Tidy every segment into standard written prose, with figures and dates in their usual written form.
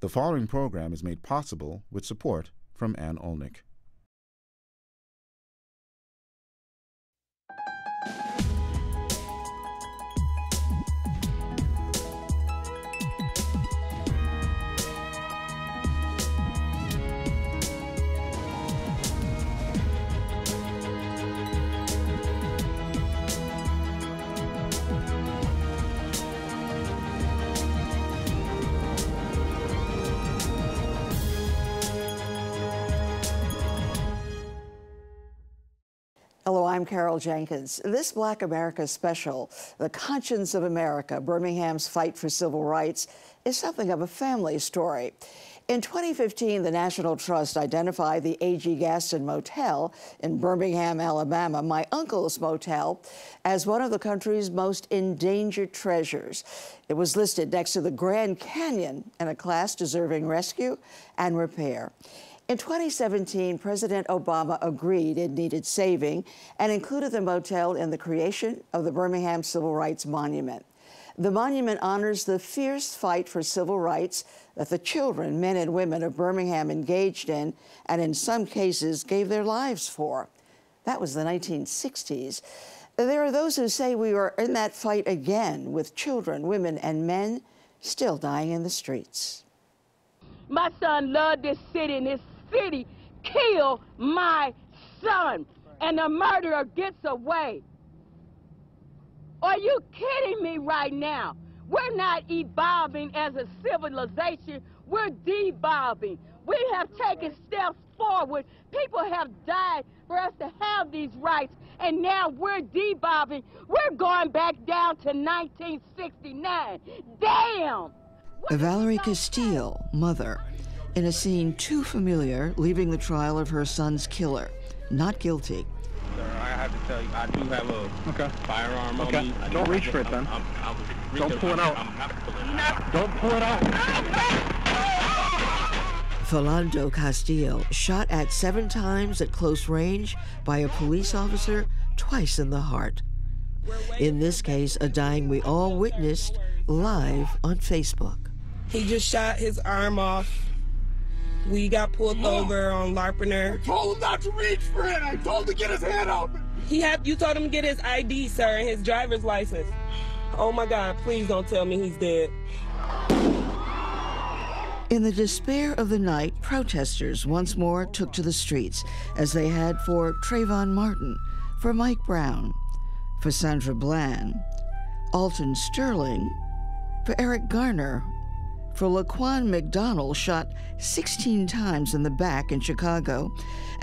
The following program is made possible with support from Ann Olnick. Hello, I'm Carol Jenkins. This Black America special, The Conscience of America, Birmingham's Fight for Civil Rights, is something of a family story. In 2015, the National Trust identified the A.G. Gaston Motel in Birmingham, Alabama, my uncle's motel, as one of the country's most endangered treasures. It was listed next to the Grand Canyon in a class deserving rescue and repair. In 2017, President Obama agreed it needed saving and included the motel in the creation of the Birmingham Civil Rights Monument. The monument honors the fierce fight for civil rights that the children, men and women of Birmingham engaged in and in some cases gave their lives for. That was the 1960s. There are those who say we are in that fight again, with children, women, and men still dying in the streets. My son loved this city, and this city killed my son, and the murderer gets away. Are you kidding me right now? We're not evolving as a civilization, we're devolving. We have taken steps forward. People have died for us to have these rights, and now we're devolving. We're going back down to 1969. Damn! Valerie Castile, mother, in a scene too familiar, leaving the trial of her son's killer, not guilty. Sir, I have to tell you, I do have a firearm on me. Don't reach for it then. Don't pull it out. Don't pull it out. Philando Castile, shot at 7 times at close range by a police officer, twice in the heart. In this case, a dying we all witnessed live on Facebook. He just shot his arm off. We got pulled over on Larpener. I told him not to reach for it. I told him to get his hand out. You told him to get his ID, sir, and his driver's license. Oh my God, please don't tell me he's dead. In the despair of the night, protesters once more took to the streets, as they had for Trayvon Martin, for Mike Brown, for Sandra Bland, Alton Sterling, for Eric Garner, for Laquan McDonald, shot 16 times in the back in Chicago,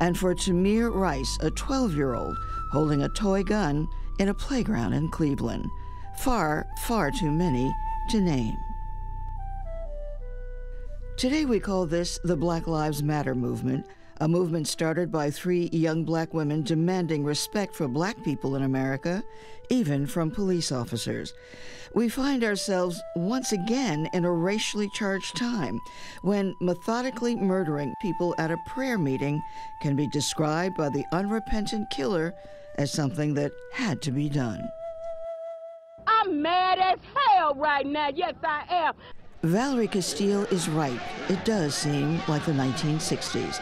and for Tamir Rice, a 12-year-old, holding a toy gun in a playground in Cleveland. Far, far too many to name. Today we call this the Black Lives Matter movement, a movement started by 3 young black women demanding respect for black people in America, even from police officers. We find ourselves once again in a racially charged time when methodically murdering people at a prayer meeting can be described by the unrepentant killer as something that had to be done. I'm mad as hell right now. Yes, I am. Valerie Castile is right. It does seem like the 1960s.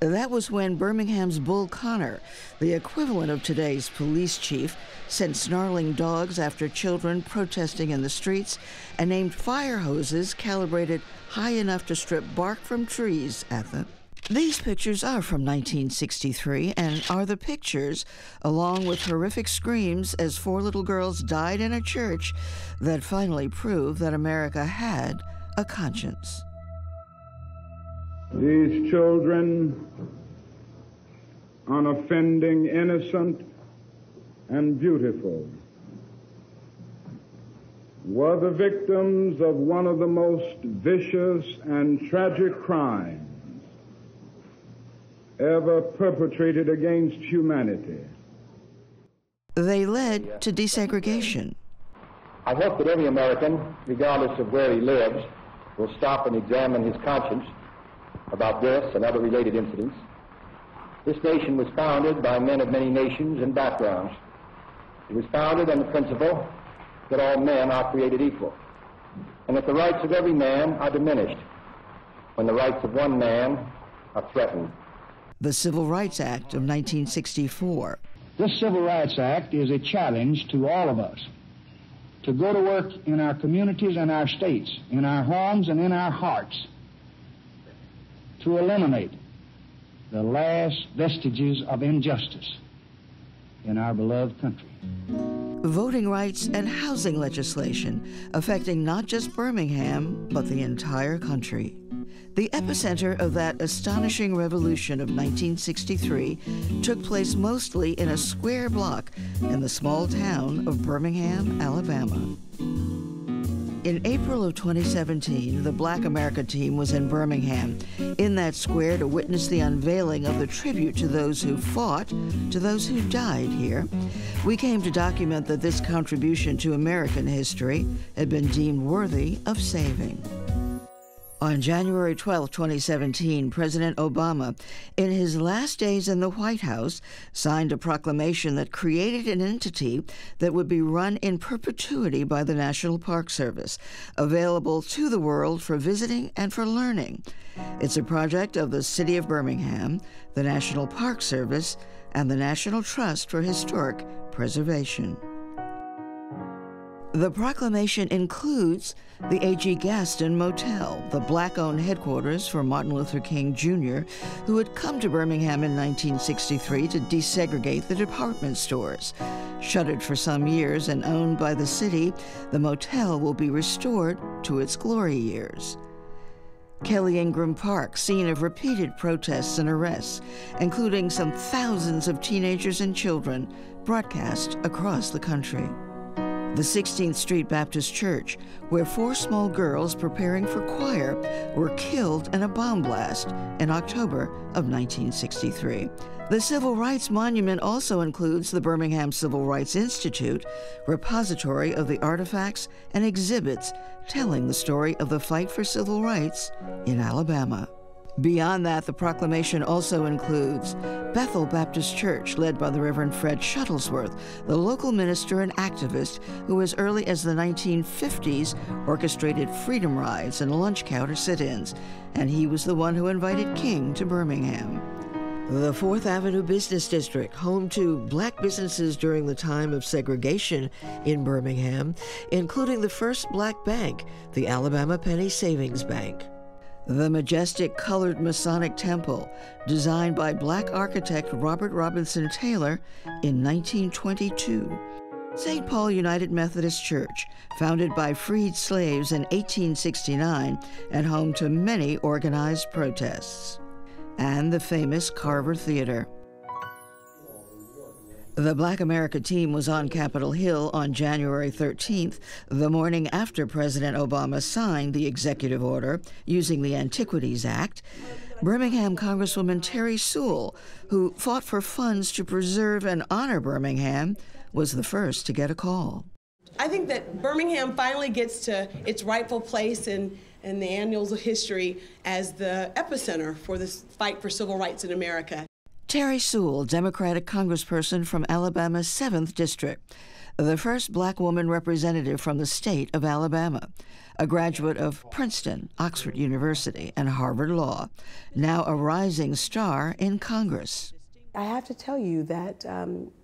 That was when Birmingham's Bull Connor, the equivalent of today's police chief, sent snarling dogs after children protesting in the streets and aimed fire hoses calibrated high enough to strip bark from trees at them. These pictures are from 1963 and are the pictures, along with horrific screams as 4 little girls died in a church, that finally proved that America had a conscience. These children, unoffending, innocent, and beautiful, were the victims of one of the most vicious and tragic crimes ever perpetrated against humanity. They led to desegregation. I hope that every American, regardless of where he lives, will stop and examine his conscience about this and other related incidents. This nation was founded by men of many nations and backgrounds. It was founded on the principle that all men are created equal, and that the rights of every man are diminished when the rights of one man are threatened. The Civil Rights Act of 1964. This Civil Rights Act is a challenge to all of us to go to work in our communities and our states, in our homes and in our hearts, to eliminate the last vestiges of injustice in our beloved country. Voting rights and housing legislation affecting not just Birmingham, but the entire country. The epicenter of that astonishing revolution of 1963 took place mostly in a square block in the small town of Birmingham, Alabama. In April of 2017, the Black America team was in Birmingham, in that square to witness the unveiling of the tribute to those who fought, to those who died here. We came to document that this contribution to American history had been deemed worthy of saving. On January 12, 2017, President Obama, in his last days in the White House, signed a proclamation that created an entity that would be run in perpetuity by the National Park Service, available to the world for visiting and for learning. It's a project of the City of Birmingham, the National Park Service, and the National Trust for Historic Preservation. The proclamation includes the A.G. Gaston Motel, the Black-owned headquarters for Martin Luther King, Jr., who had come to Birmingham in 1963 to desegregate the department stores. Shuttered for some years and owned by the city, the motel will be restored to its glory years. Kelly Ingram Park, scene of repeated protests and arrests, including some thousands of teenagers and children, broadcast across the country. The 16th Street Baptist Church, where 4 small girls preparing for choir were killed in a bomb blast in October of 1963. The Civil Rights Monument also includes the Birmingham Civil Rights Institute, repository of the artifacts and exhibits telling the story of the fight for civil rights in Alabama. Beyond that, the proclamation also includes Bethel Baptist Church, led by the Reverend Fred Shuttlesworth, the local minister and activist who as early as the 1950s orchestrated freedom rides and lunch counter sit-ins, and he was the one who invited King to Birmingham. The 4th Avenue Business District, home to black businesses during the time of segregation in Birmingham, including the first black bank, the Alabama Penny Savings Bank. The majestic colored Masonic temple, designed by black architect Robert Robinson Taylor in 1922. St. Paul United Methodist Church, founded by freed slaves in 1869 and home to many organized protests. And the famous Carver Theater. The Black America team was on Capitol Hill on January 13th, the morning after President Obama signed the executive order using the Antiquities Act. Birmingham Congresswoman Terry Sewell, who fought for funds to preserve and honor Birmingham, was the first to get a call. I think that Birmingham finally gets to its rightful place in the annals of history as the epicenter for this fight for civil rights in America. Terry Sewell, Democratic congressperson from Alabama's 7th District, the first black woman representative from the state of Alabama, a graduate of Princeton, Oxford University, and Harvard Law, now a rising star in Congress. I have to tell you that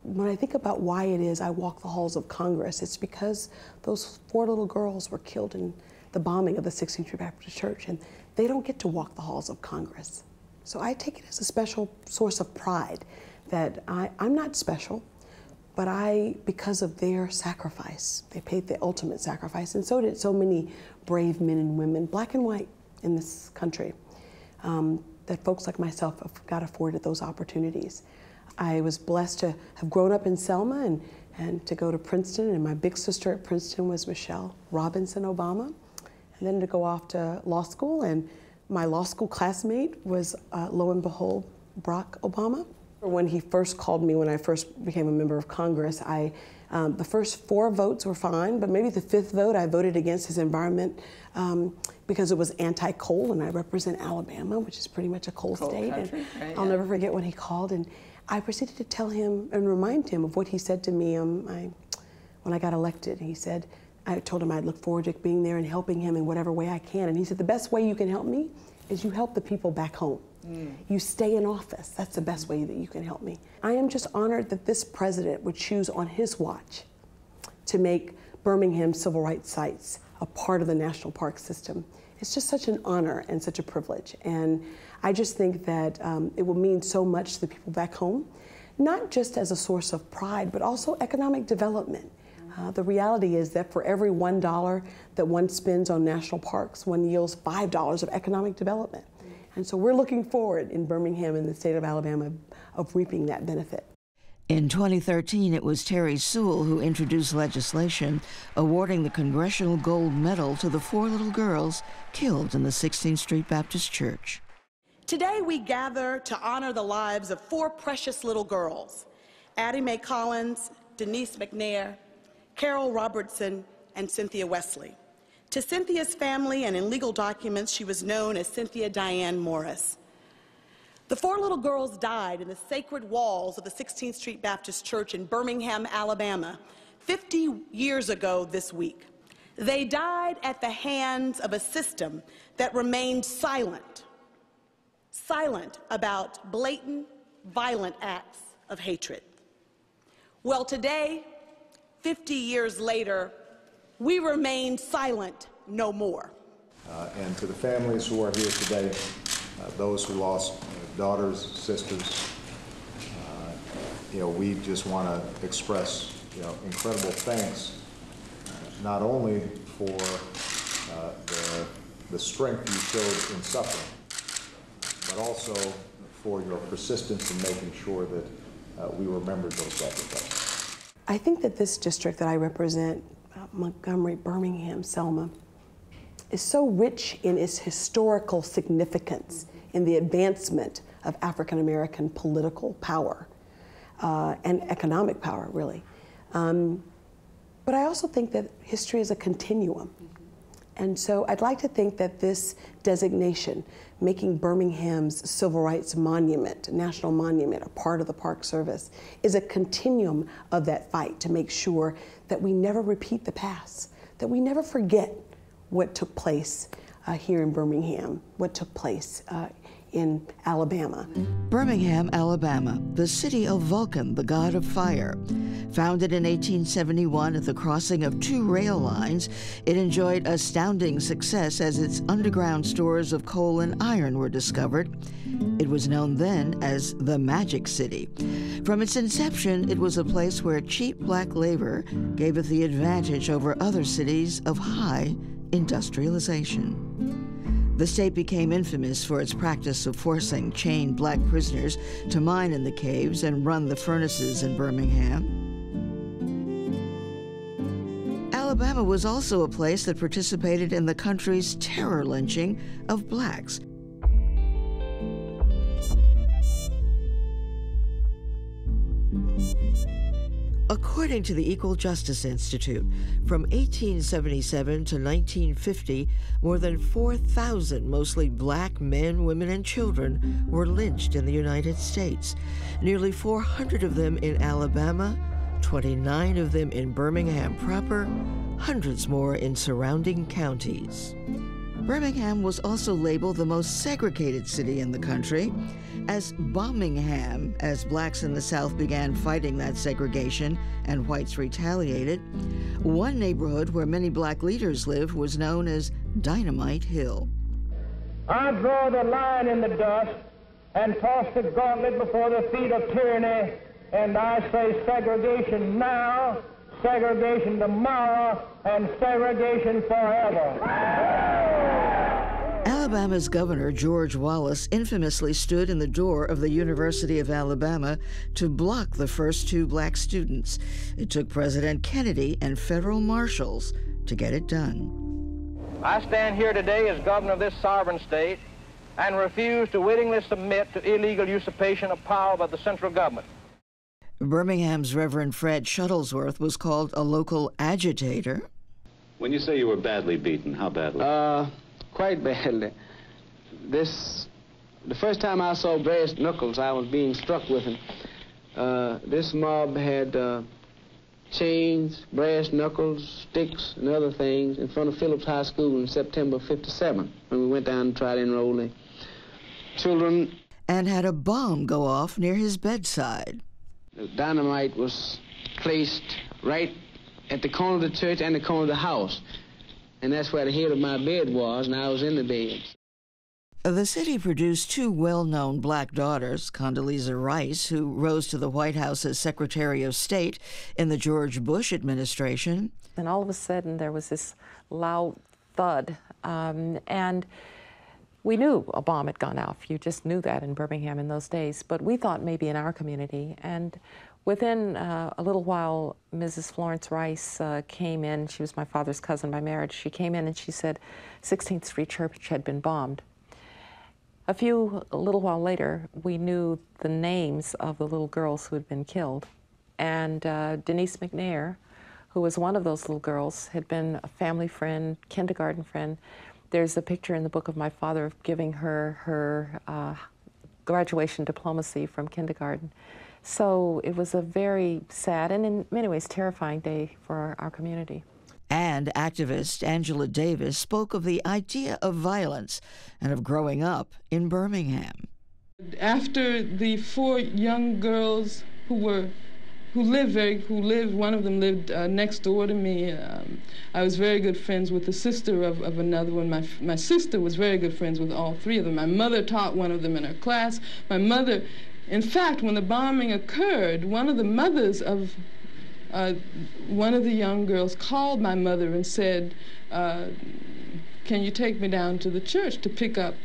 when I think about why it is I walk the halls of Congress, it's because those 4 little girls were killed in the bombing of the 16th Street Baptist Church, and they don't get to walk the halls of Congress. So I take it as a special source of pride that I'm not special, but because of their sacrifice, they paid the ultimate sacrifice, and so did so many brave men and women, black and white, in this country, that folks like myself got afforded those opportunities. I was blessed to have grown up in Selma and to go to Princeton, and my big sister at Princeton was Michelle Robinson Obama, and then to go off to law school, and my law school classmate was, lo and behold, Barack Obama. When he first called me, when I first became a member of Congress, the first 4 votes were fine, but maybe the 5th vote I voted against his environment because it was anti-coal, and I represent Alabama, which is pretty much a coal state. Country, and right, I'll never forget when he called, and I proceeded to tell him and remind him of what he said to me when I got elected. He said, I told him I'd look forward to being there and helping him in whatever way I can. And he said, the best way you can help me is you help the people back home. You stay in office. That's the best way that you can help me. I am just honored that this president would choose on his watch to make Birmingham civil rights sites a part of the national park system. It's just such an honor and such a privilege. And I just think that it will mean so much to the people back home, not just as a source of pride, but also economic development. The reality is that for every $1 that one spends on national parks, one yields $5 of economic development. And so we're looking forward in Birmingham and the state of Alabama of reaping that benefit. In 2013, it was Terry Sewell who introduced legislation awarding the Congressional Gold Medal to the 4 little girls killed in the 16th Street Baptist Church. Today we gather to honor the lives of 4 precious little girls, Addie Mae Collins, Denise McNair, Carol Robertson, and Cynthia Wesley. To Cynthia's family and in legal documents, she was known as Cynthia Diane Morris. The 4 little girls died in the sacred walls of the 16th Street Baptist Church in Birmingham, Alabama, 50 years ago this week. They died at the hands of a system that remained silent about blatant, violent acts of hatred. Well, today, 50 years later, we remain silent no more. And to the families who are here today, those who lost daughters, sisters, we just want to express, incredible thanks, not only for the strength you showed in suffering, but also for your persistence in making sure that we remembered those sacrifices. I think that this district that I represent, Montgomery, Birmingham, Selma, is so rich in its historical significance in the advancement of African American political power and economic power, really. But I also think that history is a continuum. And so I'd like to think that this designation, making Birmingham's Civil Rights Monument, National Monument, a part of the Park Service, is a continuum of that fight to make sure that we never repeat the past, that we never forget what took place here in Birmingham, what took place in Alabama. Birmingham, Alabama, the city of Vulcan, the god of fire. Founded in 1871 at the crossing of 2 rail lines, it enjoyed astounding success as its underground stores of coal and iron were discovered. It was known then as the Magic City. From its inception, it was a place where cheap black labor gave it the advantage over other cities of high industrialization. The state became infamous for its practice of forcing chained black prisoners to mine in the caves and run the furnaces in Birmingham. Alabama was also a place that participated in the country's terror lynching of blacks. According to the Equal Justice Institute, from 1877 to 1950, more than 4,000 mostly black men, women, and children were lynched in the United States. Nearly 400 of them in Alabama, 29 of them in Birmingham proper, hundreds more in surrounding counties. Birmingham was also labeled the most segregated city in the country as Bombingham, as blacks in the South began fighting that segregation and whites retaliated. One neighborhood where many black leaders lived was known as Dynamite Hill. I draw the line in the dust and toss the gauntlet before the feet of tyranny, and I say segregation now, segregation tomorrow, and segregation forever. Alabama's Governor George Wallace infamously stood in the door of the University of Alabama to block the first 2 black students. It took President Kennedy and federal marshals to get it done. I stand here today as governor of this sovereign state and refuse to wittingly submit to illegal usurpation of power by the central government. Birmingham's Reverend Fred Shuttlesworth was called a local agitator. When you say you were badly beaten, how badly? Quite badly. The first time I saw brass knuckles, I was being struck with them. This mob had chains, brass knuckles, sticks, and other things in front of Phillips High School in September '57 when we went down and tried to enroll the children. And had a bomb go off near his bedside. The dynamite was placed right at the corner of the church and the corner of the house. And that's where the head of my bed was, and I was in the bed. The city produced two well-known black daughters, Condoleezza Rice, who rose to the White House as Secretary of State in the George Bush administration. And all of a sudden, there was this loud thud, and we knew a bomb had gone off. You just knew that in Birmingham in those days, but we thought maybe in our community. And within a little while, Mrs. Florence Rice came in. She was my father's cousin by marriage. She came in and she said 16th Street Church had been bombed. A little while later, we knew the names of the little girls who had been killed. And Denise McNair, who was one of those little girls, had been a family friend, kindergarten friend. There's a picture in the book of my father giving her her graduation diplomacy from kindergarten. So it was a very sad and in many ways terrifying day for our community. And activist Angela Davis spoke of the idea of violence and of growing up in Birmingham. After the four young girls who lived, one of them lived next door to me. I was very good friends with the sister of another one. My sister was very good friends with all three of them. My mother taught one of them in her class. My mother, in fact, when the bombing occurred, one of the mothers of one of the young girls called my mother and said, can you take me down to the church to pick up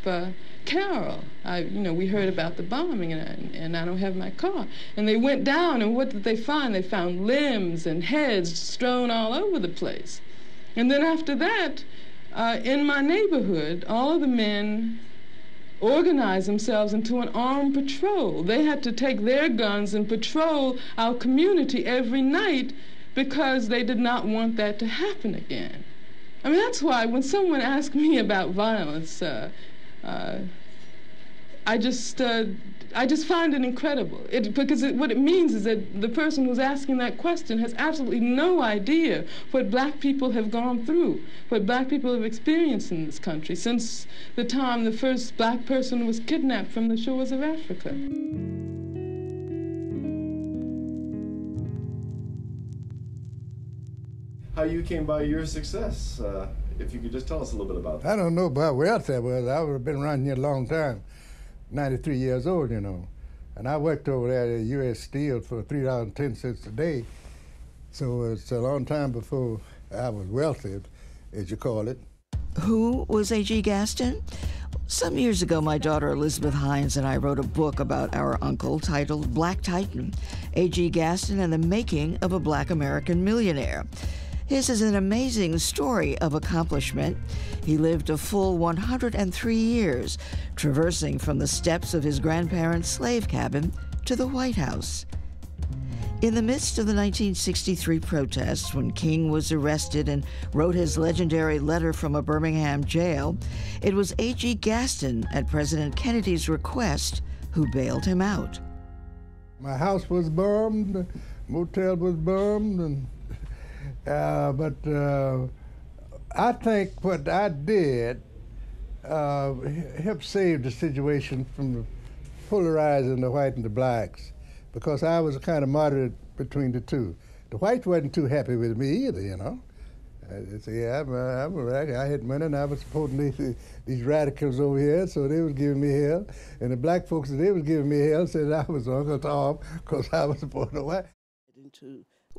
Carol? We heard about the bombing and I don't have my car. And they went down, and what did they find? They found limbs and heads strewn all over the place. And then after that, in my neighborhood, all of the men organized themselves into an armed patrol. They had to take their guns and patrol our community every night because they did not want that to happen again. I mean, that's why when someone asks me about violence, I just find it incredible. Because what it means is that the person who's asking that question has absolutely no idea what black people have gone through, what black people have experienced in this country since the time the first black person was kidnapped from the shores of Africa. How you came by your success, if you could just tell us a little bit about that. I don't know about where else I was. I would have been around here a long time, 93 years old, you know. And I worked over there at U.S. Steel for $3.10 a day. So it's a long time before I was wealthy, as you call it. Who was A.G. Gaston? Some years ago, my daughter Elizabeth Hines and I wrote a book about our uncle titled Black Titan, A.G. Gaston and the Making of a Black American Millionaire. His is an amazing story of accomplishment. He lived a full 103 years, traversing from the steps of his grandparents' slave cabin to the White House. In the midst of the 1963 protests, when King was arrested and wrote his legendary letter from a Birmingham jail, it was A.G. Gaston, at President Kennedy's request, who bailed him out. My house was bombed, the motel was bombed, and but I think what I did helped save the situation from polarizing the white and the blacks, because I was kind of moderate between the two. The whites wasn't too happy with me either, you know. They say, yeah, I'm a radical. I had money and I was supporting these radicals over here, so they was giving me hell. And the black folks, they was giving me hell, said I was Uncle Tom because I was supporting the white.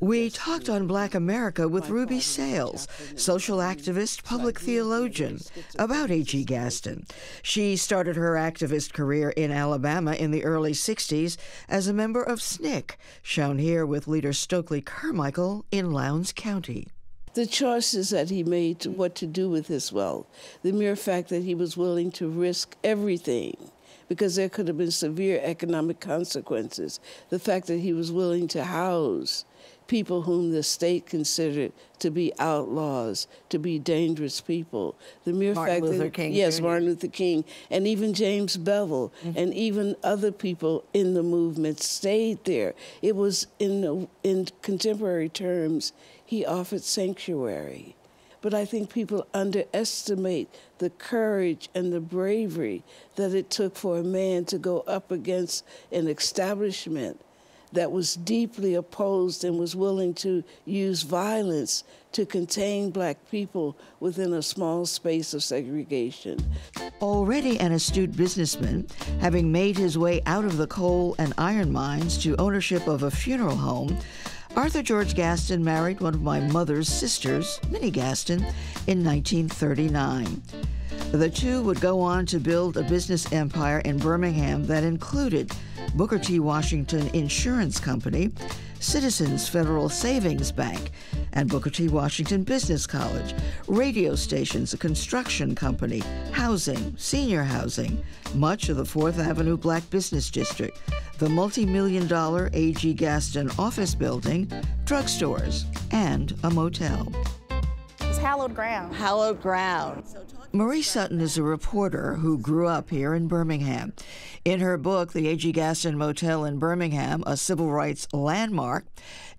We talked on Black America with Ruby Sales, social activist, public theologian, about A.G. Gaston. She started her activist career in Alabama in the early 60s as a member of SNCC, shown here with leader Stokely Carmichael in Lowndes County. The choices that he made, what to do with his wealth, the mere fact that he was willing to risk everything, because there could have been severe economic consequences, the fact that he was willing to house people whom the state considered to be outlaws, to be dangerous people. The mere fact that yes, Martin Luther King, and even James Bevel, and even other people in the movement stayed there. It was in contemporary terms, he offered sanctuary. But I think people underestimate the courage and the bravery that it took for a man to go up against an establishment that was deeply opposed and was willing to use violence to contain black people within a small space of segregation. Already an astute businessman, having made his way out of the coal and iron mines to ownership of a funeral home, Arthur George Gaston married one of my mother's sisters, Minnie Gaston, in 1939. The two would go on to build a business empire in Birmingham that included Booker T. Washington Insurance Company, Citizens Federal Savings Bank, and Booker T. Washington Business College, radio stations, a construction company, housing, senior housing, much of the 4th Avenue Black Business District, the multi-million-dollar A.G. Gaston office building, drugstores, and a motel. It's hallowed ground. Hallowed ground. Marie Sutton is a reporter who grew up here in Birmingham. In her book, The A.G. Gaston Motel in Birmingham, a Civil Rights Landmark,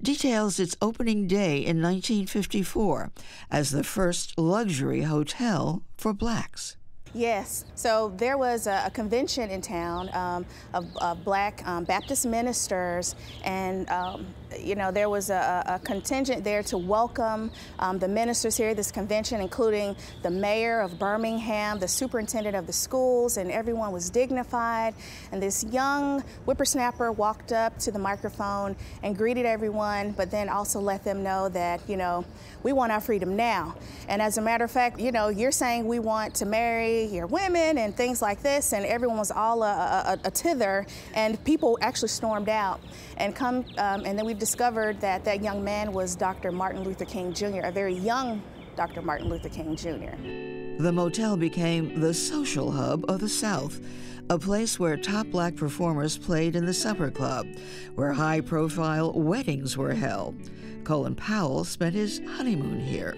details its opening day in 1954 as the first luxury hotel for blacks. Yes. So there was a convention in town of black Baptist ministers, and you know, there was a contingent there to welcome the ministers here at this convention, including the mayor of Birmingham, the superintendent of the schools, and everyone was dignified. And this young whippersnapper walked up to the microphone and greeted everyone, but then also let them know that, you know, we want our freedom now. And as a matter of fact, you know, you're saying we want to marry your women and things like this, and everyone was all a tither, and people actually stormed out. And then we've discovered that that young man was Dr. Martin Luther King Jr., a very young Dr. Martin Luther King Jr. The motel became the social hub of the South, a place where top black performers played in the supper club, where high-profile weddings were held. Colin Powell spent his honeymoon here.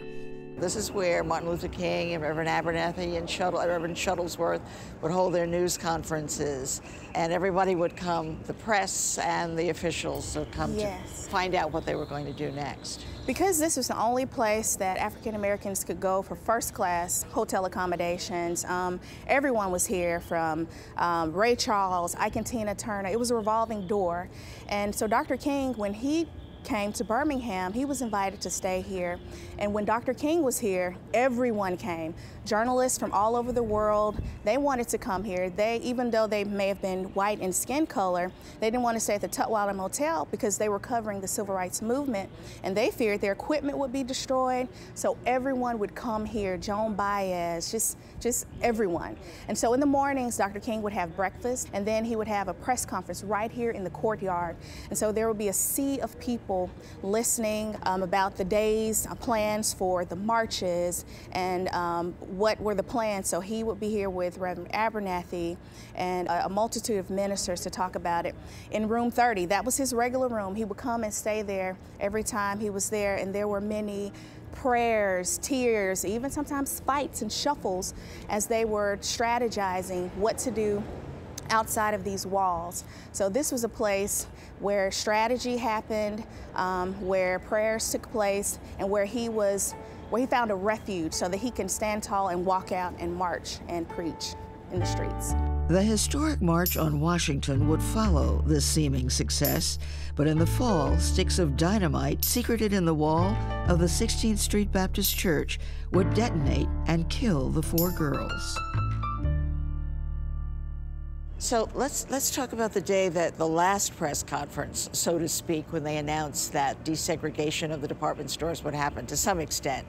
This is where Martin Luther King and Reverend Abernathy and Reverend Shuttlesworth would hold their news conferences, and everybody would come, the press and the officials would come to find out what they were going to do next. Because this was the only place that African Americans could go for first-class hotel accommodations, everyone was here, from Ray Charles, Ike and Tina Turner. It was a revolving door. And so Dr. King, when he came to Birmingham, he was invited to stay here. And when Dr. King was here, everyone came. Journalists from all over the world, they wanted to come here. They, even though they may have been white in skin color, they didn't want to stay at the Tutwiler Motel because they were covering the Civil Rights Movement, and they feared their equipment would be destroyed. So everyone would come here, Joan Baez, just everyone. And so in the mornings, Dr. King would have breakfast, and then he would have a press conference right here in the courtyard. And so there would be a sea of people listening about the day's plans for the marches and what were the plans. So he would be here with Reverend Abernathy and a multitude of ministers to talk about it. In room 30, that was his regular room. He would come and stay there every time he was there, and there were many prayers, tears, even sometimes fights and shuffles as they were strategizing what to do outside of these walls. So this was a place where strategy happened, where prayers took place, and where he found a refuge so that he can stand tall and walk out and march and preach in the streets. The historic March on Washington would follow this seeming success, but in the fall, sticks of dynamite secreted in the wall of the 16th Street Baptist Church would detonate and kill the 4 girls. So let's talk about the day that the last press conference, so to speak, when they announced that desegregation of the department stores would happen to some extent,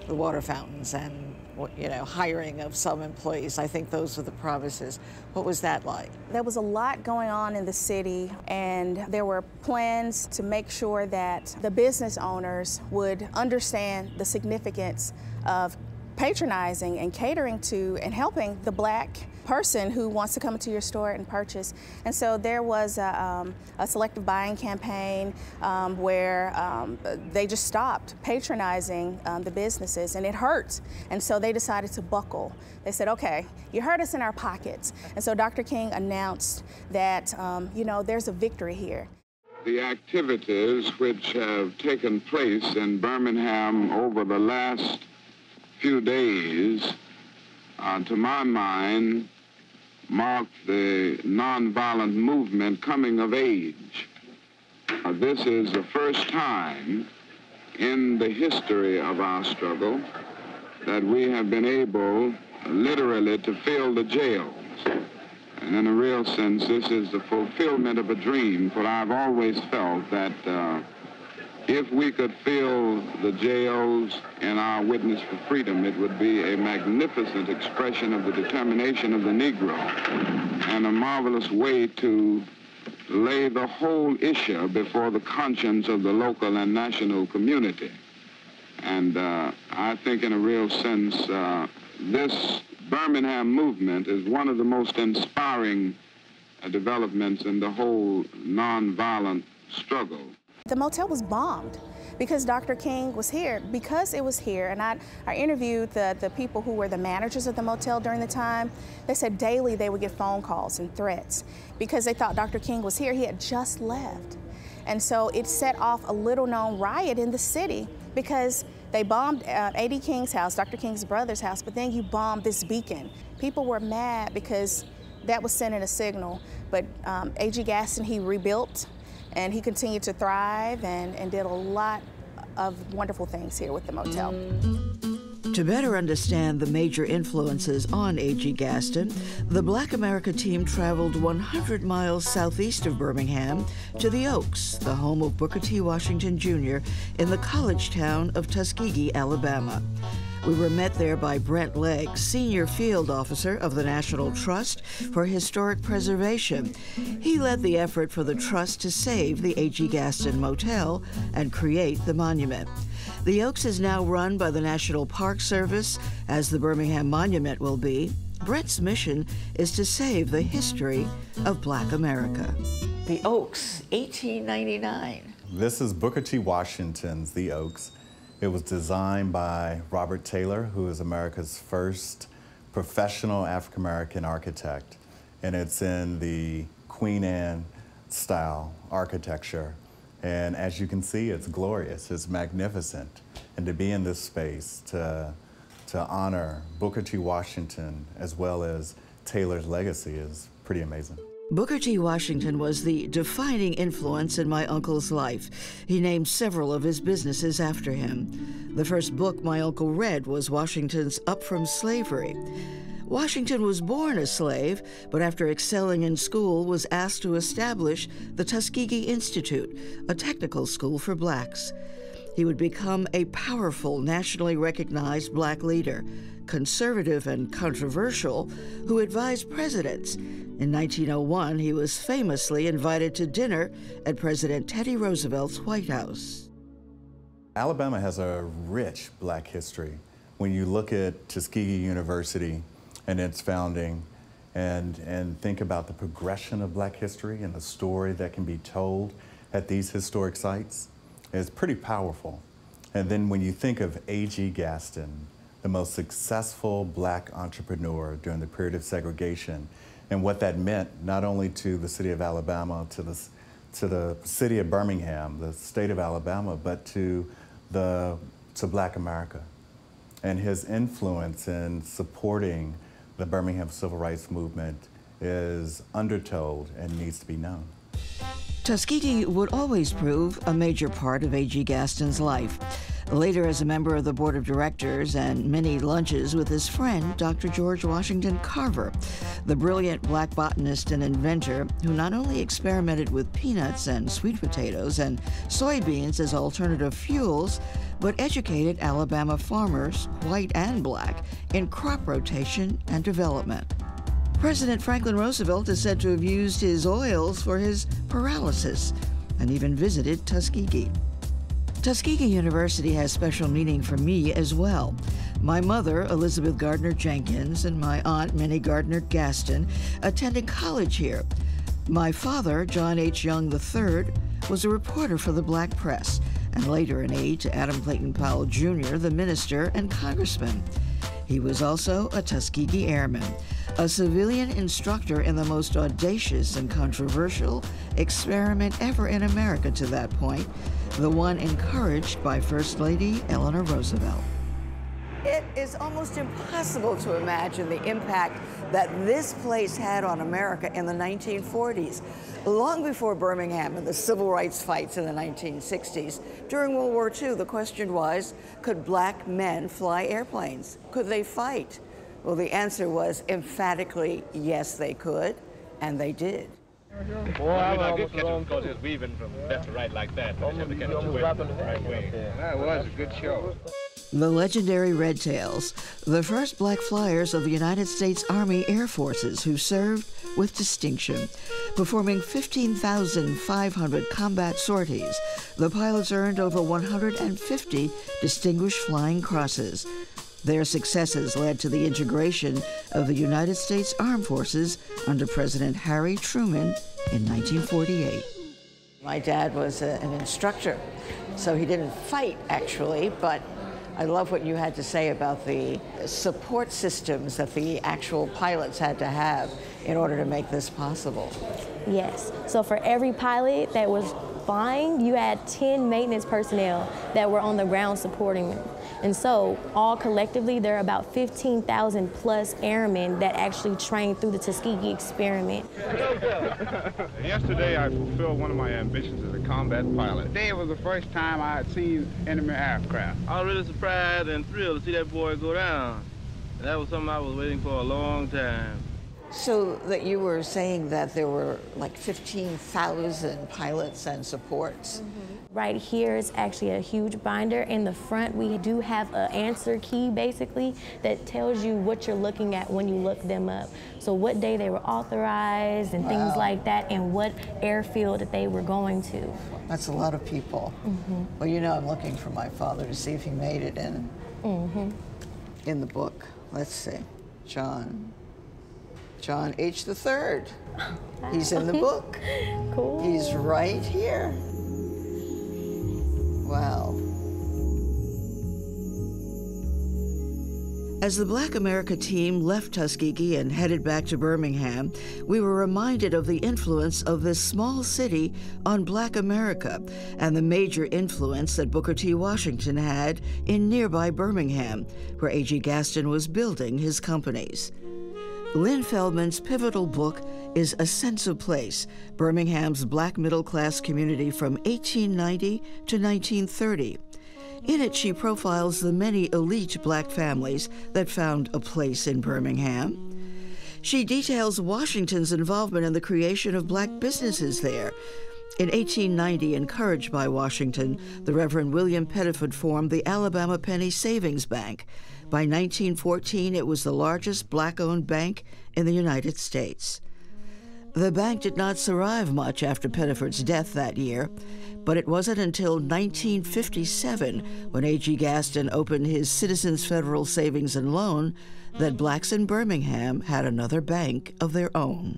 the water fountains and, you know, hiring of some employees. I think those were the promises. What was that like? There was a lot going on in the city, and there were plans to make sure that the business owners would understand the significance of patronizing and catering to and helping the black person who wants to come into your store and purchase. And so there was a selective buying campaign where they just stopped patronizing the businesses, and it hurt. And so they decided to buckle. They said, okay, you hurt us in our pockets. And so Dr. King announced that, you know, there's a victory here. The activities which have taken place in Birmingham over the last few days, to my mind, marked the nonviolent movement coming of age. This is the first time in the history of our struggle that we have been able literally to fill the jails. And in a real sense, this is the fulfillment of a dream, for I've always felt that if we could fill the jails in our witness for freedom, it would be a magnificent expression of the determination of the Negro and a marvelous way to lay the whole issue before the conscience of the local and national community. And I think in a real sense, this Birmingham movement is one of the most inspiring developments in the whole nonviolent struggle. The motel was bombed because Dr. King was here. Because it was here, and I interviewed the people who were the managers of the motel during the time. They said daily they would get phone calls and threats because they thought Dr. King was here. He had just left. And so it set off a little-known riot in the city because they bombed A.D. King's house, Dr. King's brother's house, but then you bombed this beacon. People were mad because that was sending a signal. But A.G. Gaston, he rebuilt, and he continued to thrive and did a lot of wonderful things here with the motel. To better understand the major influences on A.G. Gaston, the Black America team traveled 100 miles southeast of Birmingham to the Oaks, the home of Booker T. Washington, Jr., in the college town of Tuskegee, Alabama. We were met there by Brent Legg, Senior Field Officer of the National Trust for Historic Preservation. He led the effort for the Trust to save the A.G. Gaston Motel and create the monument. The Oaks is now run by the National Park Service, as the Birmingham Monument will be. Brent's mission is to save the history of Black America. The Oaks, 1899. This is Booker T. Washington's The Oaks. It was designed by Robert Taylor, who is America's first professional African-American architect. And it's in the Queen Anne style architecture. And as you can see, it's glorious, it's magnificent. And to be in this space, to honor Booker T. Washington as well as Taylor's legacy is pretty amazing. Booker T. Washington was the defining influence in my uncle's life. He named several of his businesses after him. The first book my uncle read was Washington's Up From Slavery. Washington was born a slave, but after excelling in school was asked to establish the Tuskegee Institute, a technical school for blacks. He would become a powerful, nationally recognized black leader, conservative and controversial, who advised presidents. In 1901, he was famously invited to dinner at President Teddy Roosevelt's White House. Alabama has a rich black history. When you look at Tuskegee University and its founding and think about the progression of black history and the story that can be told at these historic sites, it's pretty powerful. And then when you think of A.G. Gaston, the most successful black entrepreneur during the period of segregation, and what that meant not only to the city of Alabama, to the city of Birmingham, the state of Alabama, but to Black America. And his influence in supporting the Birmingham Civil Rights Movement is undertold and needs to be known. Tuskegee would always prove a major part of A.G. Gaston's life. Later, as a member of the board of directors and many lunches with his friend, Dr. George Washington Carver, the brilliant black botanist and inventor who not only experimented with peanuts and sweet potatoes and soybeans as alternative fuels, but educated Alabama farmers, white and black, in crop rotation and development. President Franklin Roosevelt is said to have used his oils for his paralysis and even visited Tuskegee. Tuskegee University has special meaning for me as well. My mother, Elizabeth Gardner Jenkins, and my aunt, Minnie Gardner Gaston, attended college here. My father, John H. Young III, was a reporter for the Black Press, and later an aide to Adam Clayton Powell, Jr., the minister and congressman. He was also a Tuskegee Airman, a civilian instructor in the most audacious and controversial experiment ever in America to that point, the one encouraged by First Lady Eleanor Roosevelt. It is almost impossible to imagine the impact that this place had on America in the 1940s. Long before Birmingham and the civil rights fights in the 1960s, during World War II, the question was, could black men fly airplanes? Could they fight? Well, the answer was emphatically, yes, they could, and they did. Well, I like this ketchup because it's weaving from left to right like that. But have to catch the right way. That was a good show. The legendary Red Tails, the first black flyers of the United States Army Air Forces who served with distinction. Performing 15,500 combat sorties, the pilots earned over 150 Distinguished Flying Crosses. Their successes led to the integration of the United States Armed Forces under President Harry Truman in 1948. My dad was an instructor, so he didn't fight, actually, but I love what you had to say about the support systems that the actual pilots had to have in order to make this possible. Yes. So for every pilot that was flying, you had 10 maintenance personnel that were on the ground supporting them. And so all collectively, there are about 15,000 plus airmen that actually trained through the Tuskegee experiment. Yesterday, I fulfilled one of my ambitions as a combat pilot. Today was the first time I had seen enemy aircraft. I was really surprised and thrilled to see that boy go down. And that was something I was waiting for a long time. So that you were saying that there were like 15,000 pilots and supports. Right here is actually a huge binder. In the front, we do have an answer key, basically, that tells you what you're looking at when you look them up. So what day they were authorized and things like that, and what airfield that they were going to. That's a lot of people. Well, you know, I'm looking for my father to see if he made it in the book. Let's see, John H. III. He's in the book. Cool. He's right here. Wow. As the Black America team left Tuskegee and headed back to Birmingham, we were reminded of the influence of this small city on Black America and the major influence that Booker T. Washington had in nearby Birmingham, where A.G. Gaston was building his companies. Lynn Feldman's pivotal book is A Sense of Place, Birmingham's black middle-class community from 1890 to 1930. In it, she profiles the many elite black families that found a place in Birmingham. She details Washington's involvement in the creation of black businesses there. In 1890, encouraged by Washington, the Reverend William Pettiford formed the Alabama Penny Savings Bank. By 1914, it was the largest black-owned bank in the United States. The bank did not survive much after Pettiford's death that year, but it wasn't until 1957, when A.G. Gaston opened his Citizens Federal Savings and Loan, that blacks in Birmingham had another bank of their own.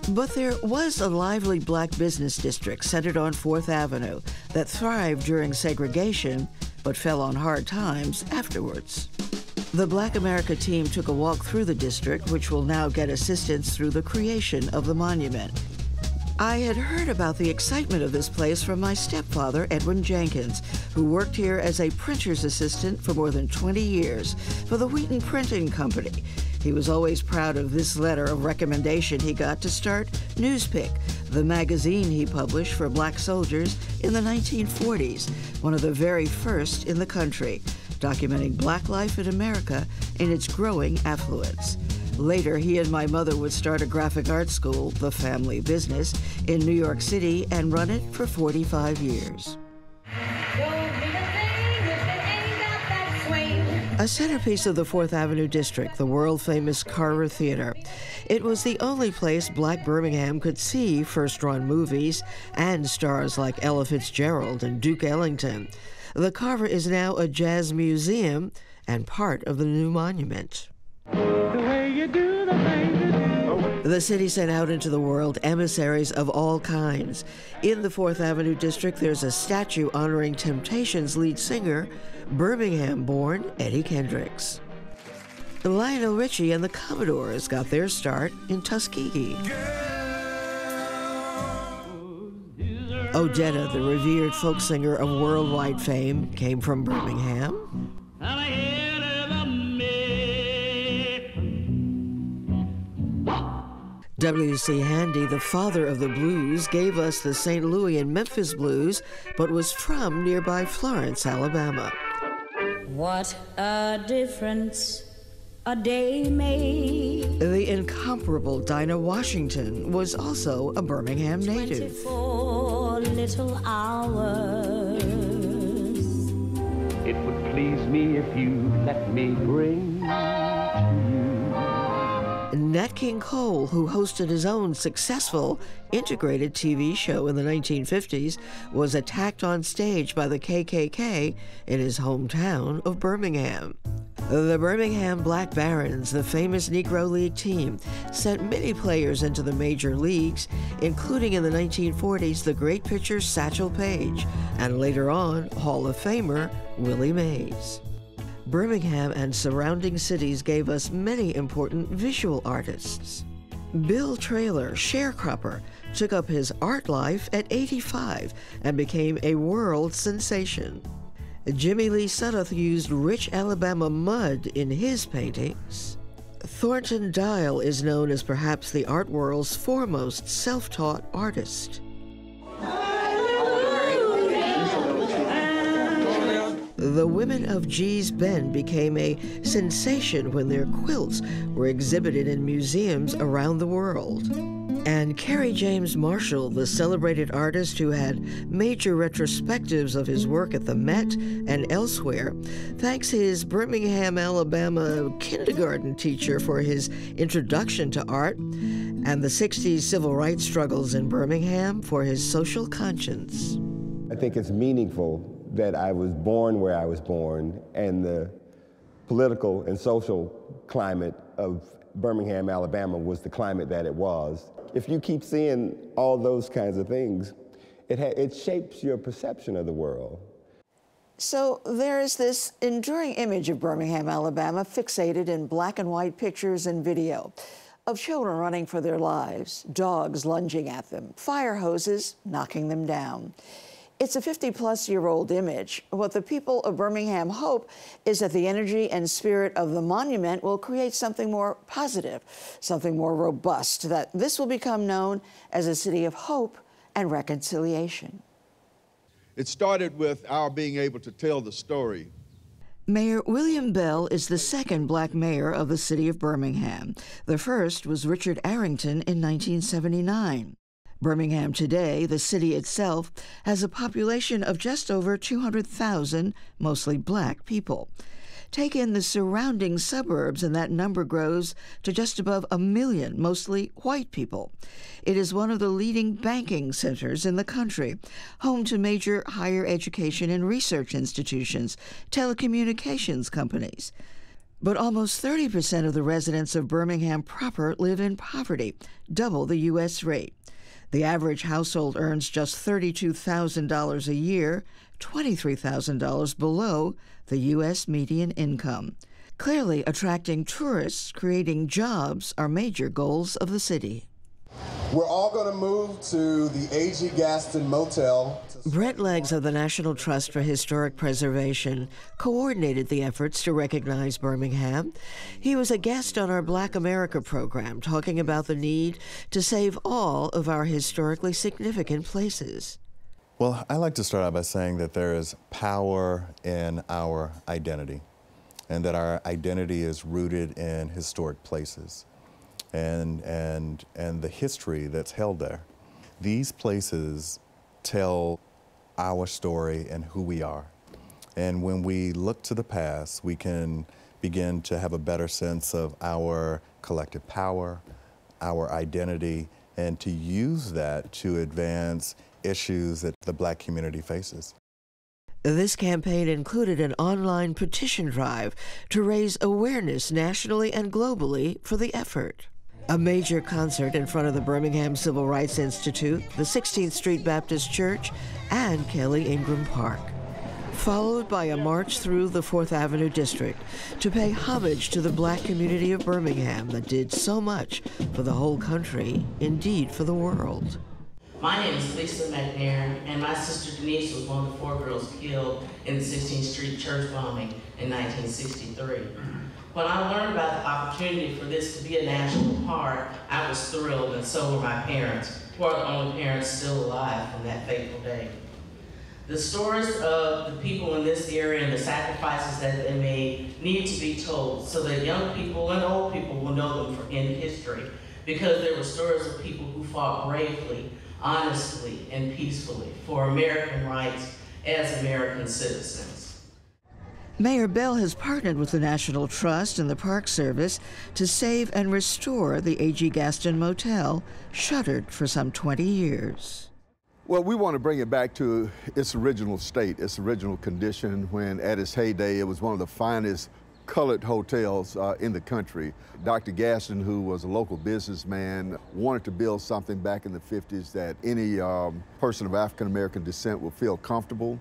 But there was a lively black business district centered on 4th Avenue that thrived during segregation, but fell on hard times afterwards. The Black America team took a walk through the district, which will now get assistance through the creation of the monument. I had heard about the excitement of this place from my stepfather, Edwin Jenkins, who worked here as a printer's assistant for more than 20 years for the Wheaton Printing Company. He was always proud of this letter of recommendation he got to start Newspick, the magazine he published for black soldiers in the 1940s, one of the very first in the country, documenting black life in America in its growing affluence. Later, he and my mother would start a graphic arts school, the family business, in New York City and run it for 45 years. A centerpiece of the 4th Avenue district, the world-famous Carver Theater. It was the only place black Birmingham could see first-run movies and stars like Ella Fitzgerald and Duke Ellington. The carver is now a jazz museum and part of the new monument. The city sent out into the world emissaries of all kinds. In the 4th Avenue district, there's a statue honoring Temptations lead singer, Birmingham-born Eddie Kendricks. Lionel Richie and the Commodores got their start in Tuskegee. Odetta, the revered folk singer of worldwide fame, came from Birmingham. W.C. Handy, the father of the blues, gave us the St. Louis and Memphis blues, but was from nearby Florence, Alabama. What a difference a day made. The incomparable Dinah Washington was also a Birmingham native. 24 little hours. It would please me if you let me bring to you. Nat King Cole, who hosted his own successful integrated TV show in the 1950s, was attacked on stage by the KKK in his hometown of Birmingham. The Birmingham Black Barons, the famous Negro League team, sent many players into the major leagues, including in the 1940s the great pitcher Satchel Paige, and later on Hall of Famer Willie Mays. Birmingham and surrounding cities gave us many important visual artists. Bill Traylor, sharecropper, took up his art life at 85 and became a world sensation. Jimmy Lee Sudduth used rich Alabama mud in his paintings. Thornton Dial is known as perhaps the art world's foremost self-taught artist. The women of Gee's Bend became a sensation when their quilts were exhibited in museums around the world. And Kerry James Marshall, the celebrated artist who had major retrospectives of his work at the Met and elsewhere, thanks his Birmingham, Alabama kindergarten teacher for his introduction to art, and the 60s civil rights struggles in Birmingham for his social conscience. I think it's meaningful that I was born where I was born, and the political and social climate of Birmingham, Alabama was the climate that it was. If you keep seeing all those kinds of things, it shapes your perception of the world. So there is this enduring image of Birmingham, Alabama, fixated in black and white pictures and video of children running for their lives, dogs lunging at them, fire hoses knocking them down. It's a 50-plus-year-old image. What the people of Birmingham hope is that the energy and spirit of the monument will create something more positive, something more robust, that this will become known as a city of hope and reconciliation. It started with our being able to tell the story. Mayor William Bell is the second black mayor of the city of Birmingham. The first was Richard Arrington in 1979. Birmingham today, the city itself, has a population of just over 200,000, mostly black people. Take in the surrounding suburbs and that number grows to just above 1 million, mostly white people. It is one of the leading banking centers in the country, home to major higher education and research institutions, telecommunications companies. But almost 30% of the residents of Birmingham proper live in poverty, double the U.S. rate. The average household earns just $32,000 a year, $23,000 below the U.S. median income. Clearly, attracting tourists, creating jobs are major goals of the city. We're all going to move to the A.G. Gaston Motel. Brett Leggs of the National Trust for Historic Preservation coordinated the efforts to recognize Birmingham. He was a guest on our Black America program, talking about the need to save all of our historically significant places. Well, I like to start out by saying that there is power in our identity, and that our identity is rooted in historic places and the history that's held there. These places tell our story and who we are. And when we look to the past, we can begin to have a better sense of our collective power, our identity, and to use that to advance issues that the Black community faces. This campaign included an online petition drive to raise awareness nationally and globally for the effort. A major concert in front of the Birmingham Civil Rights Institute, the 16th Street Baptist Church, and Kelly Ingram Park, followed by a march through the 4th Avenue District to pay homage to the Black community of Birmingham that did so much for the whole country, indeed for the world. My name is Lisa McNair, and my sister Denise was one of the 4 girls killed in the 16th Street church bombing in 1963. When I learned about the opportunity for this to be a national park, I was thrilled, and so were my parents, who are the only parents still alive from that fateful day. The stories of the people in this area and the sacrifices that they made need to be told so that young people and old people will know them in history, because there were stories of people who fought bravely, honestly, and peacefully for American rights as American citizens. Mayor Bell has partnered with the National Trust and the Park Service to save and restore the A.G. Gaston Motel, shuttered for some 20 years. Well, we want to bring it back to its original state, its original condition, when at its heyday it was one of the finest colored hotels in the country. Dr. Gaston, who was a local businessman, wanted to build something back in the 50s that any person of African-American descent would feel comfortable,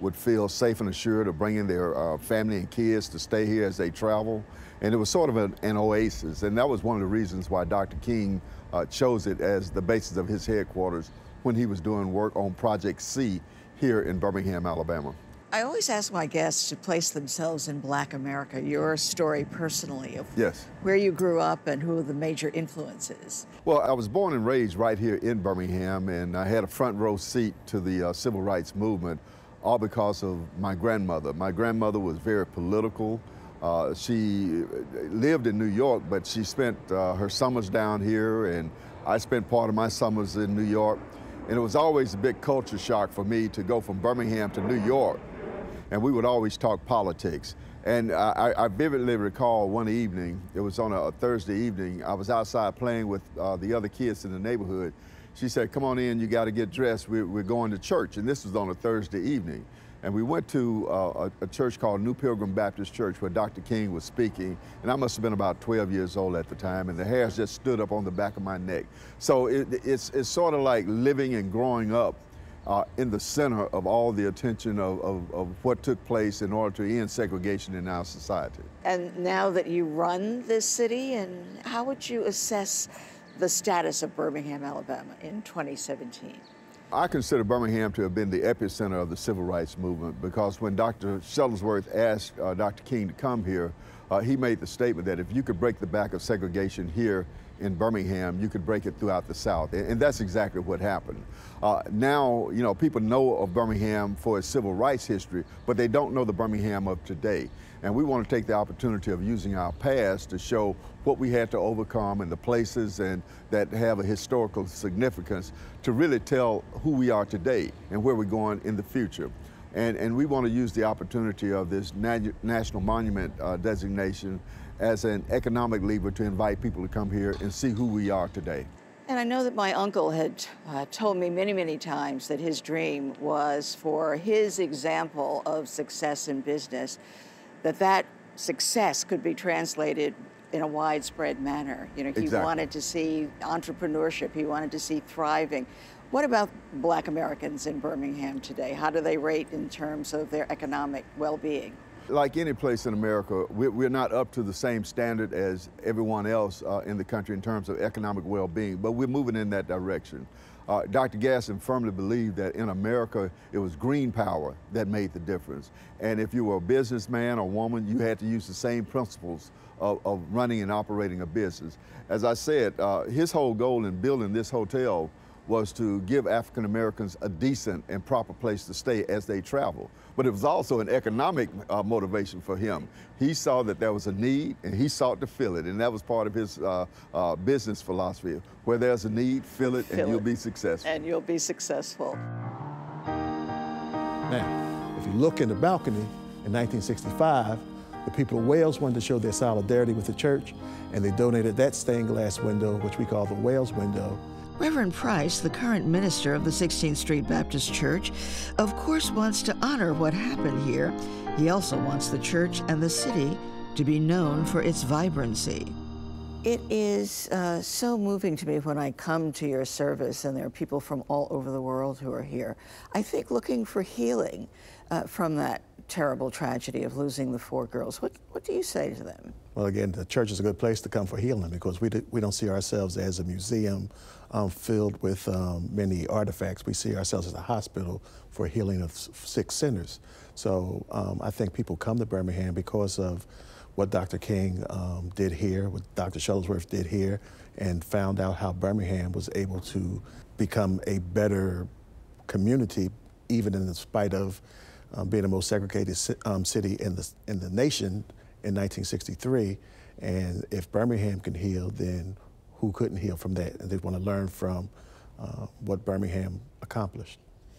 would feel safe and assured of bringing their family and kids to stay here as they travel. And it was sort of an oasis, and that was one of the reasons why Dr. King chose it as the basis of his headquarters when he was doing work on Project C here in Birmingham, Alabama. I always ask my guests to place themselves in Black America, your story personally of where you grew up and who the major influences. Well, I was born and raised right here in Birmingham, and I had a front row seat to the civil rights movement, all because of my grandmother. My grandmother was very political. She lived in New York, but she spent her summers down here, and I spent part of my summers in New York. And it was always a big culture shock for me to go from Birmingham to New York. And we would always talk politics. And I vividly recall one evening, it was on a Thursday evening, I was outside playing with the other kids in the neighborhood. She said, "Come on in, you got to get dressed, we're going to church." And this was on a Thursday evening. And we went to a church called New Pilgrim Baptist Church where Dr. King was speaking. And I must have been about 12 years old at the time, and the hairs just stood up on the back of my neck. So it's sort of like living and growing up in the center of all the attention of what took place in order to end segregation in our society. And now that you run this city, and how would you assess the status of Birmingham, Alabama in 2017? I consider Birmingham to have been the epicenter of the civil rights movement, because when Dr. Shuttlesworth asked Dr. King to come here, he made the statement that if you could break the back of segregation here in Birmingham, you could break it throughout the South. And that's exactly what happened. Now, you know, people know of Birmingham for its civil rights history, but they don't know the Birmingham of today. And we want to take the opportunity of using our past to show what we had to overcome and the places and that have a historical significance to really tell who we are today and where we're going in the future. And we want to use the opportunity of this national monument designation as an economic lever to invite people to come here and see who we are today. And I know that my uncle had told me many, many times that his dream was for his example of success in business, that success could be translated in a widespread manner. You know, he wanted to see entrepreneurship, he wanted to see thriving. What about Black Americans in Birmingham today? How do they rate in terms of their economic well-being? Like any place in America, we're not up to the same standard as everyone else in the country in terms of economic well-being, but we're moving in that direction. Dr. Gaston firmly believed that in America, it was green power that made the difference. And if you were a businessman or woman, you had to use the same principles of running and operating a business. As I said, his whole goal in building this hotel was to give African Americans a decent and proper place to stay as they travel. But it was also an economic motivation for him. He saw that there was a need and he sought to fill it, and that was part of his business philosophy. Where there's a need, fill it, and you'll be successful. And you'll be successful. Now, if you look in the balcony in 1965, the people of Wales wanted to show their solidarity with the church, and they donated that stained glass window, which we call the Wales window, Reverend Price, the current minister of the 16th Street Baptist Church, of course wants to honor what happened here. He also wants the church and the city to be known for its vibrancy. It is so moving to me when I come to your service and there are people from all over the world who are here. I think looking for healing from that terrible tragedy of losing the 4 girls. What do you say to them? Well, again, the church is a good place to come for healing because we don't see ourselves as a museum filled with many artifacts. We see ourselves as a hospital for healing of sick sinners. So I think people come to Birmingham because of what Dr. King did here, what Dr. Shuttlesworth did here, and found out how Birmingham was able to become a better community, even in spite of being the most segregated city in the nation in 1963. And if Birmingham can heal, then who couldn't heal from that? And they want to learn from what Birmingham accomplished.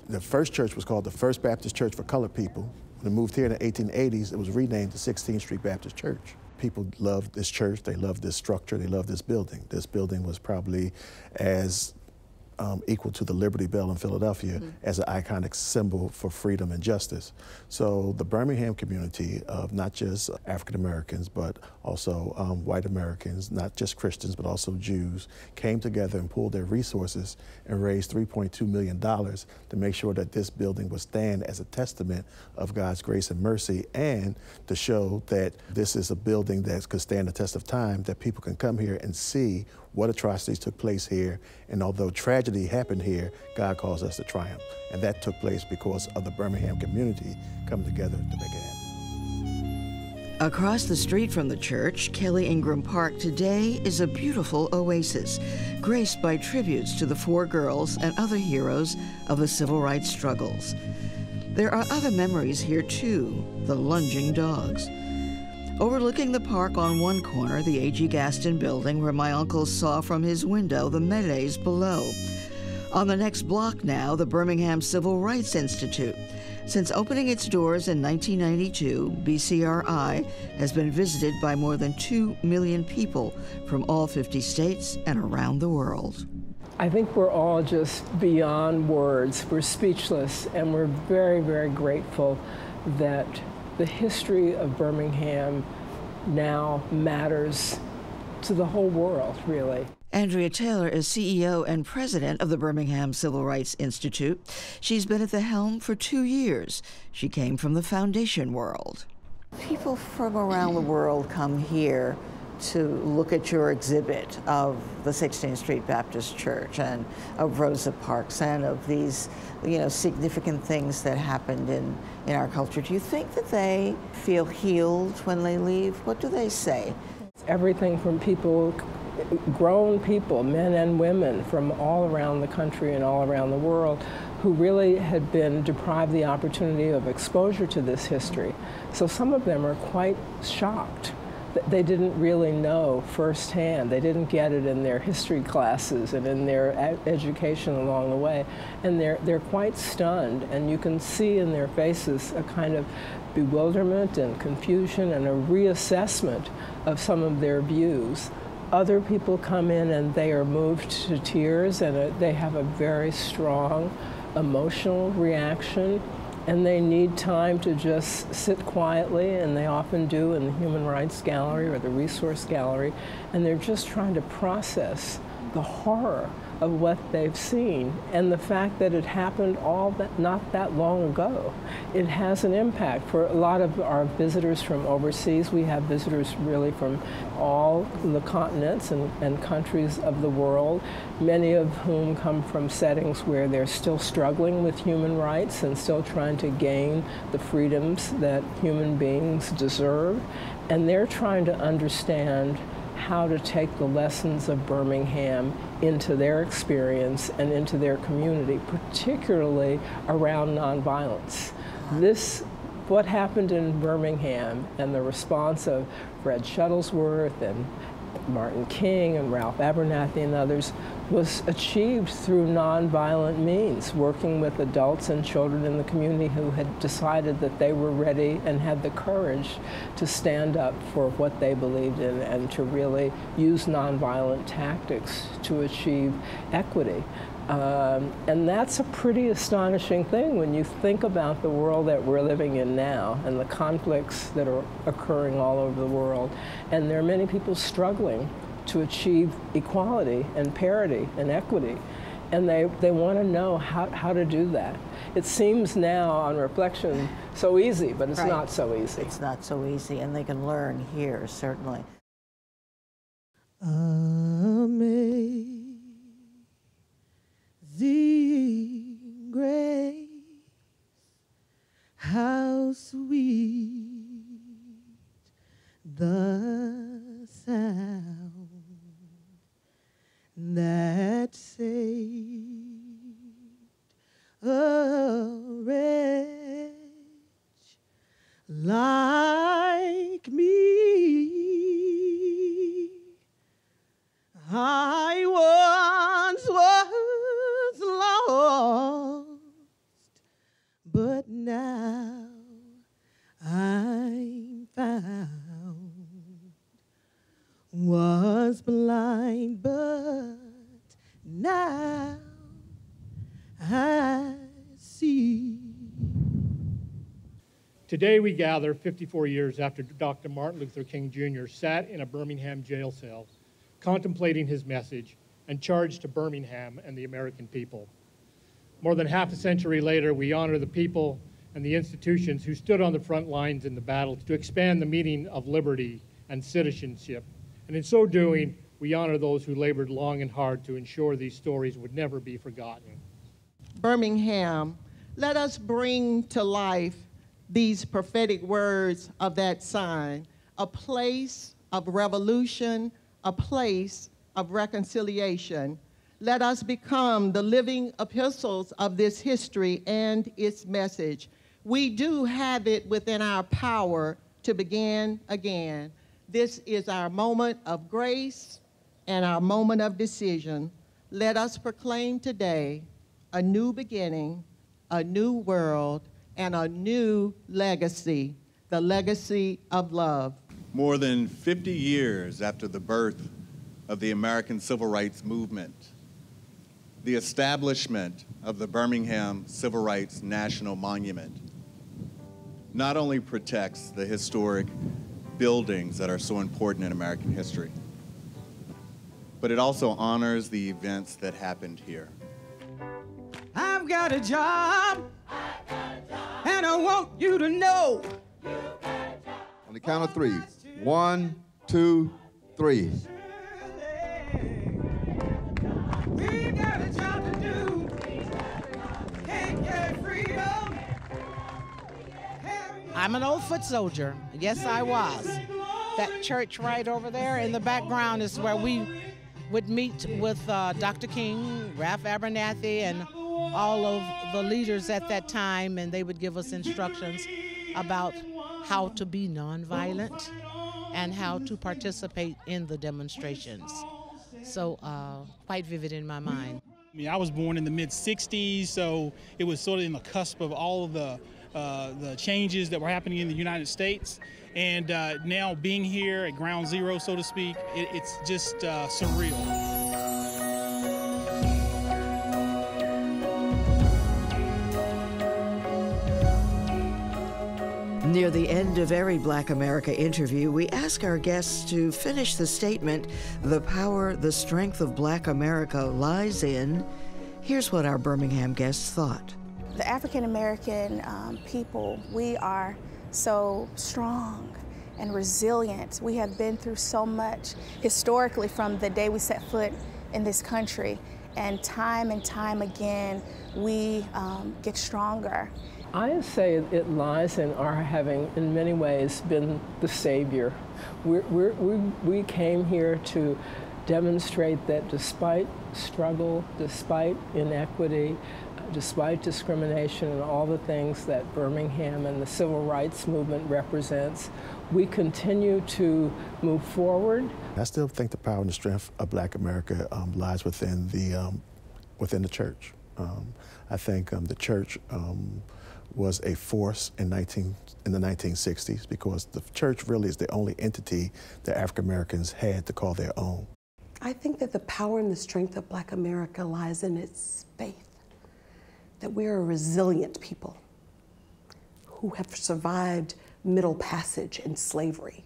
The first church was called the First Baptist Church for Colored People. When it moved here in the 1880s, it was renamed the 16th Street Baptist Church. People loved this church, they loved this structure, they loved this building. This building was probably as equal to the Liberty Bell in Philadelphia as an iconic symbol for freedom and justice. So the Birmingham community of not just African Americans, but also white Americans, not just Christians, but also Jews, came together and pooled their resources and raised $3.2 million to make sure that this building would stand as a testament of God's grace and mercy, and to show that this is a building that could stand the test of time, that people can come here and see what atrocities took place here, and although tragedy happened here, God calls us to triumph. And that took place because of the Birmingham community coming together to make it happen. Across the street from the church, Kelly Ingram Park today is a beautiful oasis, graced by tributes to the 4 girls and other heroes of the civil rights struggles. There are other memories here too, the lunging dogs. Overlooking the park on one corner, the A.G. Gaston building, where my uncle saw from his window the melees below. On the next block now, the Birmingham Civil Rights Institute. Since opening its doors in 1992, BCRI has been visited by more than 2 million people from all 50 states and around the world. I think we're all just beyond words. We're speechless, and we're very, very grateful that the history of Birmingham now matters to the whole world, really. Andrea Taylor is CEO and president of the Birmingham Civil Rights Institute. She's been at the helm for 2 years. She came from the foundation world. People from around the world come here to look at your exhibit of the 16th Street Baptist Church and of Rosa Parks and of these, significant things that happened in our culture. Do you think that they feel healed when they leave? What do they say? Everything from people, grown people, men and women from all around the country and all around the world, who really had been deprived the opportunity of exposure to this history. So some of them are quite shocked. They didn't really know firsthand. They didn't get it in their history classes and in their education along the way. And they're quite stunned, and you can see in their faces a kind of bewilderment and confusion and a reassessment of some of their views. Other people come in and they are moved to tears, and they have a very strong emotional reaction. And they need time to just sit quietly, and they often do in the Human Rights Gallery or the Resource Gallery, and they're just trying to process the horror of what they've seen and the fact that it happened not that long ago. It has an impact for a lot of our visitors from overseas. We have visitors really from all the continents and countries of the world, many of whom come from settings where they're still struggling with human rights and still trying to gain the freedoms that human beings deserve. And they're trying to understand how to take the lessons of Birmingham into their experience and into their community, particularly around nonviolence. What happened in Birmingham and the response of Fred Shuttlesworth and Martin King and Ralph Abernathy and others, was achieved through nonviolent means, working with adults and children in the community who had decided that they were ready and had the courage to stand up for what they believed in and to really use nonviolent tactics to achieve equity. And that's a pretty astonishing thing when you think about the world that we're living in now and the conflicts that are occurring all over the world. And there are many people struggling to achieve equality and parity and equity. And they want to know how to do that. It seems now, on reflection, so easy, but it's not so easy. It's not so easy, and they can learn here, certainly. Amazing grace, how sweet the sound that saved a wretch like me. I once was lost, but now I'm found. Was blind, but now I see. Today we gather 54 years after Dr. Martin Luther King Jr. sat in a Birmingham jail cell, contemplating his message and charged to Birmingham and the American people. More than half a century later, we honor the people and the institutions who stood on the front lines in the battle to expand the meaning of liberty and citizenship. And in so doing, we honor those who labored long and hard to ensure these stories would never be forgotten. Birmingham, let us bring to life these prophetic words of that sign, a place of revolution, a place of reconciliation. Let us become the living epistles of this history and its message. We do have it within our power to begin again. This is our moment of grace and our moment of decision. Let us proclaim today a new beginning, a new world, and a new legacy, the legacy of love. More than 50 years after the birth of the American Civil Rights Movement, the establishment of the Birmingham Civil Rights National Monument not only protects the historic buildings that are so important in American history, but it also honors the events that happened here. I've got a job, and I want you to know. On the count of three. 1, 2, 3. We got a job to do. Can't get freedom. I'm an old foot soldier. Yes, I was. That church right over there in the background is where we would meet with Dr. King, Ralph Abernathy, and all of the leaders at that time, and they would give us instructions about how to be nonviolent and how to participate in the demonstrations. So quite vivid in my mind. I mean, I was born in the mid-'60s, so it was sort of in the cusp of all of the changes that were happening in the United States. And now being here at ground zero, so to speak, it's just surreal. Near the end of every Black America interview, we ask our guests to finish the statement, "The power, the strength of Black America lies in." Here's what our Birmingham guests thought. The African American people, we are so strong and resilient. We have been through so much historically from the day we set foot in this country, and time again, we get stronger. I say it lies in our having, in many ways, been the savior. We came here to demonstrate that despite struggle, despite inequity, despite discrimination and all the things that Birmingham and the Civil Rights Movement represents, we continue to move forward. I still think the power and the strength of Black America lies within the church. I think the church was a force in the 1960s because the church really is the only entity that African Americans had to call their own. I think that the power and the strength of Black America lies in its faith, that we are a resilient people who have survived Middle Passage and slavery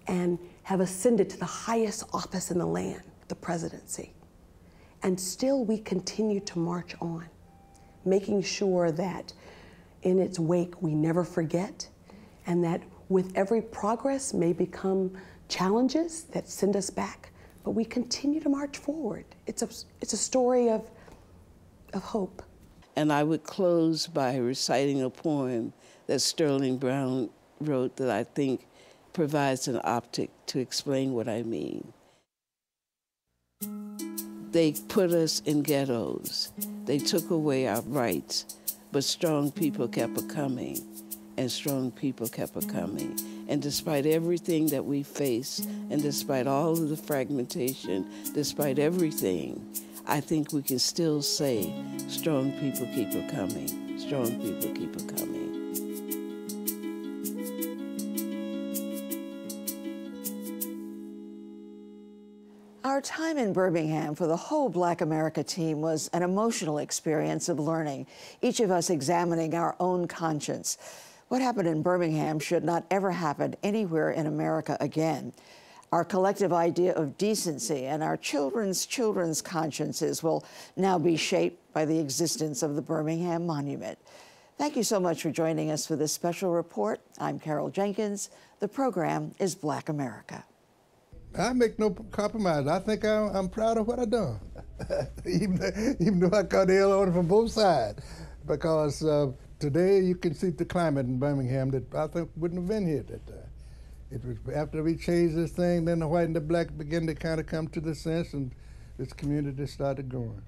and have ascended to the highest office in the land, the presidency. And still we continue to march on, making sure that in its wake we never forget, and that with every progress may become challenges that send us back, but we continue to march forward. It's a story of hope. And I would close by reciting a poem that Sterling Brown wrote that I think provides an optic to explain what I mean. They put us in ghettos. They took away our rights, but strong people kept a-coming, and strong people kept a-coming. And despite everything that we face, and despite all of the fragmentation, despite everything, I think we can still say, strong people keep a-coming, strong people keep a-coming. Our time in Birmingham for the whole Black America team was an emotional experience of learning, each of us examining our own conscience. What happened in Birmingham should not ever happen anywhere in America again. Our collective idea of decency and our children's consciences will now be shaped by the existence of the Birmingham Monument. Thank you so much for joining us for this special report. I'm Carol Jenkins. The program is Black America. I make no compromise. I think I'm proud of what I've done, even though I caught the hell on it from both sides. Because today you can see the climate in Birmingham that I think wouldn't have been here at that time. It was after we changed this thing, then the white and the black began to kind of come to the sense, and this community started growing.